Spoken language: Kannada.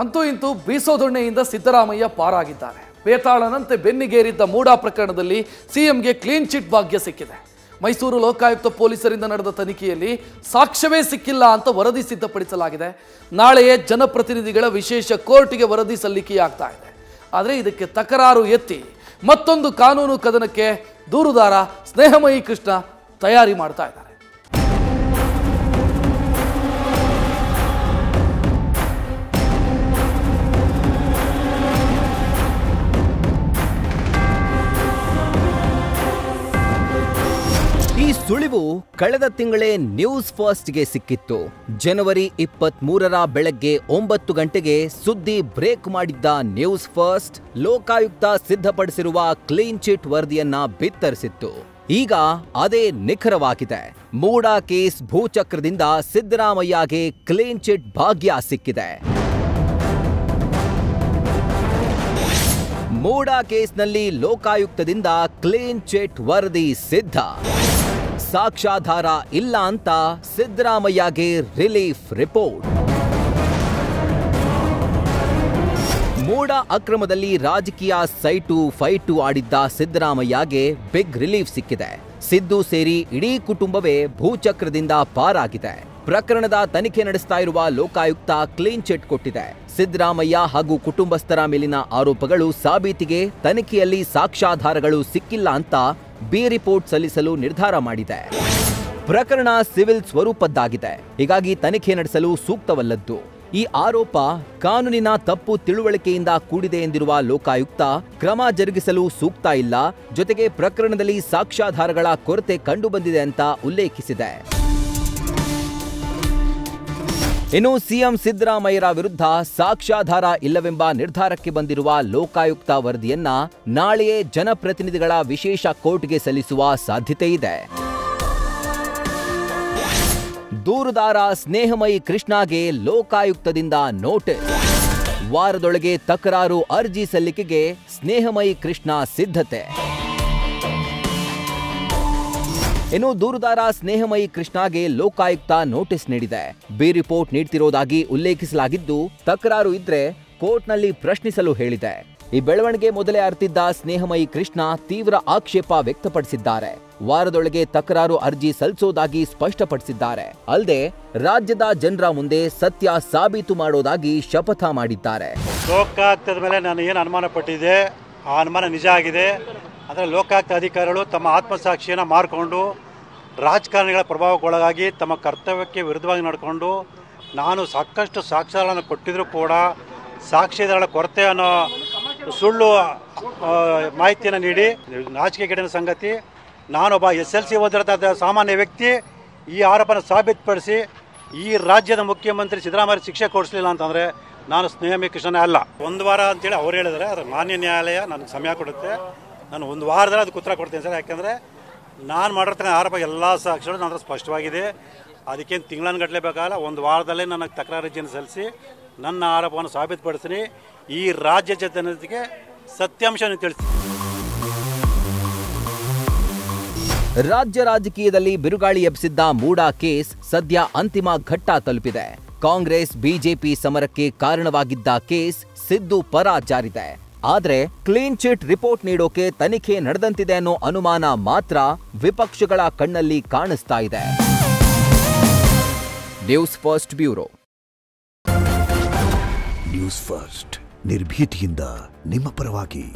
ಅಂತೂ ಇಂತೂ ಬೀಸೋದೊಣ್ಣೆಯಿಂದ ಸಿದ್ದರಾಮಯ್ಯ ಪಾರಾಗಿದ್ದಾರೆ. ಬೇತಾಳನಂತೆ ಬೆನ್ನಿಗೇರಿದ್ದ ಮೂಡಾ ಪ್ರಕರಣದಲ್ಲಿ ಸಿಎಂಗೆ ಕ್ಲೀನ್ ಚಿಟ್ ಭಾಗ್ಯ ಸಿಕ್ಕಿದೆ. ಮೈಸೂರು ಲೋಕಾಯುಕ್ತ ಪೊಲೀಸರಿಂದ ನಡೆದ ತನಿಖೆಯಲ್ಲಿ ಸಾಕ್ಷ್ಯವೇ ಸಿಕ್ಕಿಲ್ಲ ಅಂತ ವರದಿ ಸಿದ್ಧಪಡಿಸಲಾಗಿದೆ. ನಾಳೆಯೇ ಜನಪ್ರತಿನಿಧಿಗಳ ವಿಶೇಷ ಕೋರ್ಟ್ಗೆ ವರದಿ ಸಲ್ಲಿಕೆಯಾಗ್ತಾ ಇದೆ. ಆದರೆ ಇದಕ್ಕೆ ತಕರಾರು ಎತ್ತಿ ಮತ್ತೊಂದು ಕಾನೂನು ಕದನಕ್ಕೆ ದೂರುದಾರ ಸ್ನೇಹಮಯಿ ಕೃಷ್ಣ ತಯಾರಿ ಮಾಡ್ತಾ ಇದ್ದಾರೆ. ಈ ಸುಳಿವು ಕಳೆದ ತಿಂಗಳೇ ನ್ಯೂಸ್ ಫಸ್ಟ್ಗೆ ಸಿಕ್ಕಿತ್ತು. ಜನವರಿ 23ರ ಬೆಳಗ್ಗೆ 9 ಗಂಟೆಗೆ ಸುದ್ದಿ ಬ್ರೇಕ್ ಮಾಡಿದ್ದ ನ್ಯೂಸ್ ಫಸ್ಟ್ ಲೋಕಾಯುಕ್ತ ಸಿದ್ಧಪಡಿಸಿರುವ ಕ್ಲೀನ್ ಚಿಟ್ ವರದಿಯನ್ನ ಬಿತ್ತರಿಸಿತ್ತು. ಈಗ ಅದೇ ನಿಖರವಾಗಿದೆ. ಮೂಡಾ ಕೇಸ್ ಭೂಚಕ್ರದಿಂದ ಸಿದ್ದರಾಮಯ್ಯಗೆ ಕ್ಲೀನ್ ಚಿಟ್ ಭಾಗ್ಯ ಸಿಕ್ಕಿದೆ. ಮೂಡಾ ಕೇಸ್ನಲ್ಲಿ ಲೋಕಾಯುಕ್ತದಿಂದ ಕ್ಲೀನ್ ಚಿಟ್ ವರದಿ ಸಿದ್ಧ. ಸಾಕ್ಷ್ಯಾಧಾರ ಇಲ್ಲ ಅಂತ ಸಿದ್ದರಾಮಯ್ಯಗೆ ರಿಲೀಫ್ ರಿಪೋರ್ಟ್. ಮೂಡಾ ಅಕ್ರಮದಲ್ಲಿ ರಾಜಕೀಯ ಸೈಟು ಫೈಟು ಆಡಿದ್ದ ಸಿದ್ದರಾಮಯ್ಯಗೆ ಬಿಗ್ ರಿಲೀಫ್ ಸಿಕ್ಕಿದೆ. ಸಿದ್ದು ಸೇರಿ ಇಡೀ ಕುಟುಂಬವೇ ಭೂಚಕ್ರದಿಂದ ಪಾರಾಗಿದೆ. ಪ್ರಕರಣದ ತನಿಖೆ ನಡೆಸ್ತಾ ಇರುವ ಲೋಕಾಯುಕ್ತ ಕ್ಲೀನ್ ಚಿಟ್ ಕೊಟ್ಟಿದೆ. ಸಿದ್ದರಾಮಯ್ಯ ಹಾಗೂ ಕುಟುಂಬಸ್ಥರ ಮೇಲಿನ ಆರೋಪಗಳು ಸಾಬೀತಿಗೆ ತನಿಖೆಯಲ್ಲಿ ಸಾಕ್ಷ್ಯಾಧಾರಗಳು ಸಿಕ್ಕಿಲ್ಲ ಅಂತ ಬಿ ರಿಪೋರ್ಟ್ ಸಲ್ಲಿಸಲು ನಿರ್ಧಾರ ಮಾಡಿದೆ. ಪ್ರಕರಣ ಸಿವಿಲ್ ಸ್ವರೂಪದ್ದಾಗಿದೆ, ಹೀಗಾಗಿ ತನಿಖೆ ನಡೆಸಲು ಸೂಕ್ತವಲ್ಲದ್ದು. ಈ ಆರೋಪ ಕಾನೂನಿನ ತಪ್ಪು ತಿಳುವಳಿಕೆಯಿಂದ ಕೂಡಿದೆ ಎಂದಿರುವ ಲೋಕಾಯುಕ್ತ ಕ್ರಮ ಜರುಗಿಸಲು ಸೂಕ್ತ ಇಲ್ಲ, ಜೊತೆಗೆ ಪ್ರಕರಣದಲ್ಲಿ ಸಾಕ್ಷ್ಯಾಧಾರಗಳ ಕೊರತೆ ಕಂಡುಬಂದಿದೆ ಅಂತ ಉಲ್ಲೇಖಿಸಿದೆ. ಇನ್ನು ಸಿಎಂ ಸಿದ್ದರಾಮಯ್ಯರ ವಿರುದ್ಧ ಸಾಕ್ಷ್ಯಾಧಾರ ಇಲ್ಲವೆಂಬ ನಿರ್ಧಾರಕ್ಕೆ ಬಂದಿರುವ ಲೋಕಾಯುಕ್ತ ವರದಿಯನ್ನ ನಾಳೆಯೇ ಜನಪ್ರತಿನಿಧಿಗಳ ವಿಶೇಷ ಕೋರ್ಟ್ಗೆ ಸಲ್ಲಿಸುವ ಸಾಧ್ಯತೆ ಇದೆ. ದೂರುದಾರ ಸ್ನೇಹಮಯಿ ಕೃಷ್ಣಗೆ ಲೋಕಾಯುಕ್ತದಿಂದ ನೋಟಿಸ್. ವಾರದೊಳಗೆ ತಕರಾರು ಅರ್ಜಿ ಸಲ್ಲಿಕೆಗೆ ಸ್ನೇಹಮಯಿ ಕೃಷ್ಣ ಸಿದ್ಧತೆ. ಇನ್ನು ದೂರುದಾರ ಸ್ನೇಹಮಯಿ ಕೃಷ್ಣಗೆ ಲೋಕಾಯುಕ್ತ ನೋಟಿಸ್ ನೀಡಿದೆ. ಬಿ ರಿಪೋರ್ಟ್ ನೀಡ್ತಿರೋದಾಗಿ ಉಲ್ಲೇಖಿಸಲಾಗಿದ್ದು, ತಕರಾರು ಇದ್ರೆ ಕೋರ್ಟ್ನಲ್ಲಿ ಪ್ರಶ್ನಿಸಲು ಹೇಳಿದೆ. ಈ ಬೆಳವಣಿಗೆ ಮೊದಲೇ ಅರ್ತಿದ್ದ ಸ್ನೇಹಮಯಿ ಕೃಷ್ಣ ತೀವ್ರ ಆಕ್ಷೇಪ ವ್ಯಕ್ತಪಡಿಸಿದ್ದಾರೆ. ವಾರದೊಳಗೆ ತಕರಾರು ಅರ್ಜಿ ಸಲ್ಲಿಸೋದಾಗಿ ಸ್ಪಷ್ಟಪಡಿಸಿದ್ದಾರೆ. ಅಲ್ಲದೆ ರಾಜ್ಯದ ಜನರ ಮುಂದೆ ಸತ್ಯ ಸಾಬೀತು ಮಾಡೋದಾಗಿ ಶಪಥ ಮಾಡಿದ್ದಾರೆ. ಲೋಕಾಯುಕ್ತದ ಮೇಲೆ ನಾನು ಏನು ಅನುಮಾನ ಪಟ್ಟಿದ್ದೆ ಆ ಅನುಮಾನ ನಿಜ ಆಗಿದೆ. ಆದರೆ ಲೋಕಾಯುಕ್ತ ಅಧಿಕಾರಿಗಳು ತಮ್ಮ ಆತ್ಮಸಾಕ್ಷಿಯನ್ನು ಮಾರಿಕೊಂಡು ರಾಜಕಾರಣಿಗಳ ಪ್ರಭಾವಕ್ಕೊಳಗಾಗಿ ತಮ್ಮ ಕರ್ತವ್ಯಕ್ಕೆ ವಿರುದ್ಧವಾಗಿ ನಡ್ಕೊಂಡು ನಾನು ಸಾಕಷ್ಟು ಸಾಕ್ಷ್ಯಗಳನ್ನು ಕೊಟ್ಟಿದ್ರೂ ಕೂಡ ಸಾಕ್ಷ್ಯಾಧಾರಗಳ ಕೊರತೆ ಅನ್ನೋ ಸುಳ್ಳು ಮಾಹಿತಿಯನ್ನು ನೀಡಿ ನಾಚಿಕೆಗೇಡಿನ ಸಂಗತಿ. ನಾನೊಬ್ಬ SLC ಓದಿರೋ ಸಾಮಾನ್ಯ ವ್ಯಕ್ತಿ ಈ ಆರೋಪನ ಸಾಬೀತುಪಡಿಸಿ ಈ ರಾಜ್ಯದ ಮುಖ್ಯಮಂತ್ರಿ ಸಿದ್ದರಾಮಯ್ಯ ಶಿಕ್ಷೆ ಕೊಡಿಸಲಿಲ್ಲ ಅಂತಂದರೆ ನಾನು ಸ್ನೇಹಮಯಿ ಕೃಷ್ಣನೇ ಅಲ್ಲ. 1 ವಾರ ಅಂತೇಳಿ ಅವ್ರು ಹೇಳಿದರೆ ಅದು ಮಾನ್ಯ ನ್ಯಾಯಾಲಯ ನನಗೆ ಸಮಯ ಕೊಡುತ್ತೆ. ನಾನು 1 ವಾರದಲ್ಲಿ ಅದಕ್ಕೆ ಉತ್ತರ ಕೊಡ್ತೀನಿ ಸರ್. ಯಾಕೆಂದರೆ ನಾನು ಮಾಡಿರ್ತಕ್ಕಂಥ ಆರೋಪ ಎಲ್ಲ ಸಾಕ್ಷಿಗಳು ನನ್ನ ಸ್ಪಷ್ಟವಾಗಿದೆ. ಅದಕ್ಕೇನು ತಿಂಗಳನ್ನು ಗಟ್ಟಲೆ ಬೇಕಾಗಲ್ಲ, 1 ವಾರದಲ್ಲೇ ನನಗೆ ತಕರಾರು ಅರ್ಜಿಯನ್ನು ಸಲ್ಲಿಸಿ ನನ್ನ ಆರೋಪವನ್ನು ಸಾಬೀತುಪಡಿಸ್ತೀನಿ. ಈ ರಾಜ್ಯ ಜನತೆಗೆ ಸತ್ಯಾಂಶವನ್ನು ತಿಳಿಸ್ತೀನಿ. ರಾಜ್ಯ ರಾಜಕೀಯದಲ್ಲಿ ಬಿರುಗಾಳಿ ಎಬ್ಬಿಸಿದ್ದ ಮೂಡಾ ಕೇಸ್ ಸದ್ಯ ಅಂತಿಮ ಘಟ್ಟ ತಲುಪಿದೆ. ಕಾಂಗ್ರೆಸ್ ಬಿಜೆಪಿ ಸಮರಕ್ಕೆ ಕಾರಣವಾಗಿದ್ದ ಕೇಸ್ ಸಿದ್ದು ಪರ ಜಾರಿದೆ. ಆದ್ರೆ ಕ್ಲೀನ್ ಚಿಟ್ ರಿಪೋರ್ಟ್ ನೀಡೋಕೆ ತನಿಖೆ ನಡೆದಂತಿದೆ ಅನ್ನೋ ಅನುಮಾನ ಮಾತ್ರ ವಿಪಕ್ಷಗಳ ಕಣ್ಣಲ್ಲಿ ಕಾಣಿಸ್ತಾ ಇದೆ. News first bureau. News first ನಿರ್ಭೀತಿಯಿಂದ ನಿಮ್ಮ ಪರವಾಗಿ.